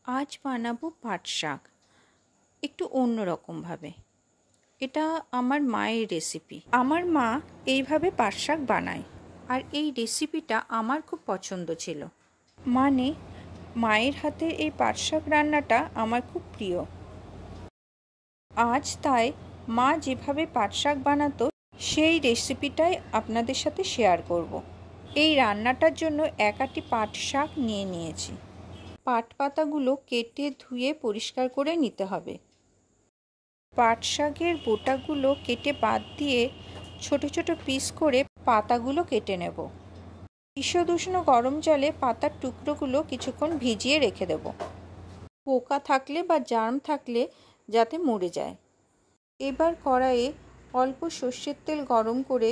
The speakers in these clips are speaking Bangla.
আজ বানাবো পাট শাক একটু অন্যরকমভাবে। এটা আমার মায়ের রেসিপি। আমার মা এইভাবে পাট শাক বানায়, আর এই রেসিপিটা আমার খুব পছন্দ ছিল। মানে মায়ের হাতের এই পাট শাক রান্নাটা আমার খুব প্রিয়। আজ তাই মা যেভাবে পাট শাক বানাতো সেই রেসিপিটাই আপনাদের সাথে শেয়ার করব। এই রান্নাটার জন্য এক আঁটি পাট শাক নিয়ে নিয়েছি। পাট পাতাগুলো কেটে ধুয়ে পরিষ্কার করে নিতে হবে। পাট শাকের বোটাগুলো কেটে বাদ দিয়ে ছোট ছোট পিস করে পাতাগুলো কেটে নেব। ঈষৎ উষ্ণ গরম জলে পাতার টুকরোগুলো কিছুক্ষণ ভিজিয়ে রেখে দেব, পোকা থাকলে বা জার্ম থাকলে যাতে মরে যায়। এবার কড়াইয়ে অল্প সর্ষের তেল গরম করে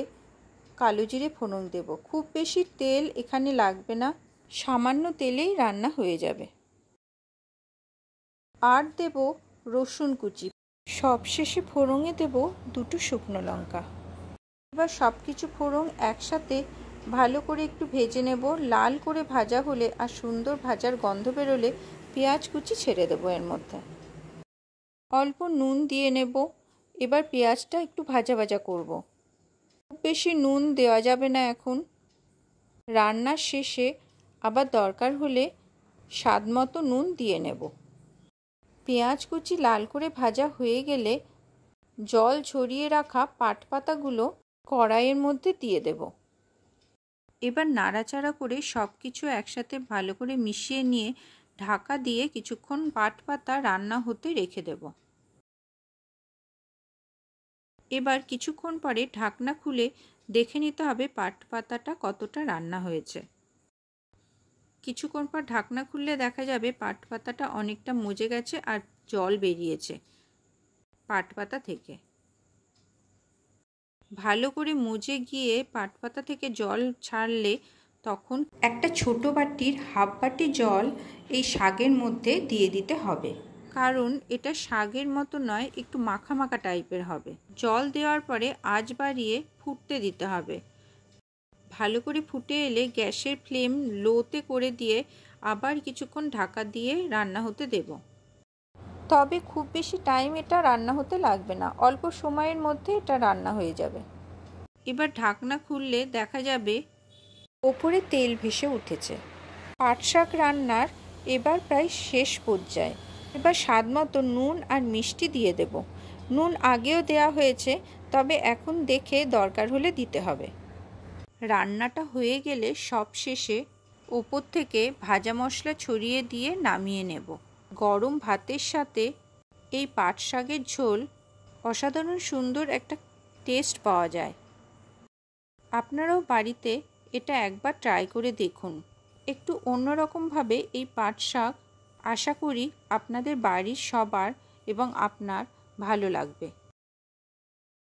কালো জিরে ফোড়ন দেব। খুব বেশি তেল এখানে লাগবে না, সামান্য তেলেই রান্না হয়ে যাবে। আর দেব রসুন কুচি। সবশেষে ফোড়নে দেব দুটো শুকনো লঙ্কা। এবার সব কিছু ফোড়ন একসাথে ভালো করে একটু ভেজে নেব। লাল করে ভাজা হলে আর সুন্দর ভাজার গন্ধ বেরোলে পেঁয়াজ কুচি ছেড়ে দেবো এর মধ্যে। অল্প নুন দিয়ে নেব। এবার পেঁয়াজটা একটু ভাজা ভাজা করব। খুব বেশি নুন দেওয়া যাবে না এখন। রান্নার শেষে আবার দরকার হলে স্বাদ মতো নুন দিয়ে নেব। পেঁয়াজ কুচি লাল করে ভাজা হয়ে গেলে জল ঝরিয়ে রাখা পাট পাতাগুলো কড়াইয়ের মধ্যে দিয়ে দেব। এবার নাড়াচাড়া করে সব কিছু একসাথে ভালো করে মিশিয়ে নিয়ে ঢাকা দিয়ে কিছুক্ষণ পাট পাতা রান্না হতে রেখে দেব। এবার কিছুক্ষণ পরে ঢাকনা খুলে দেখে নিতে হবে পাট পাতাটা কতটা রান্না হয়েছে। কিছুক্ষণ পর ঢাকনা খুললে দেখা যাবে পাট পাতাটা অনেকটা মজে গেছে আর জল বেরিয়েছে পাট পাতা থেকে। ভালো করে মজে গিয়ে পাট পাতা থেকে জল ছাড়লে তখন একটা ছোট বাটির হাফ বাটি জল এই শাকের মধ্যে দিয়ে দিতে হবে, কারণ এটা শাকের মতো নয়, একটু মাখা মাখা টাইপের হবে। জল দেওয়ার পরে আঁচ বাড়িয়ে ফুটতে দিতে হবে। ভালো করে ফুটে এলে গ্যাসের ফ্লেম লোতে করে দিয়ে আবার কিছুক্ষণ ঢাকা দিয়ে রান্না হতে দেব। তবে খুব বেশি টাইম এটা রান্না হতে লাগবে না, অল্প সময়ের মধ্যে এটা রান্না হয়ে যাবে। এবার ঢাকনা খুললে দেখা যাবে ওপরে তেল ভেসে উঠেছে। পাট শাক রান্নার এবার প্রায় শেষ পর্যায়ে। এবার স্বাদ মতো নুন আর মিষ্টি দিয়ে দেব। নুন আগেও দেওয়া হয়েছে, তবে এখন দেখে দরকার হলে দিতে হবে। রান্নাটা হয়ে গেলে সব শেষে ওপর থেকে ভাজা মশলা ছড়িয়ে দিয়ে নামিয়ে নেব। গরম ভাতের সাথে এই পাট শাকের ঝোল অসাধারণ সুন্দর একটা টেস্ট পাওয়া যায়। আপনারাও বাড়িতে এটা একবার ট্রাই করে দেখুন। একটু অন্যরকমভাবে এই পাট শাক আশা করি আপনাদের বাড়ির সবার এবং আপনার ভালো লাগবে।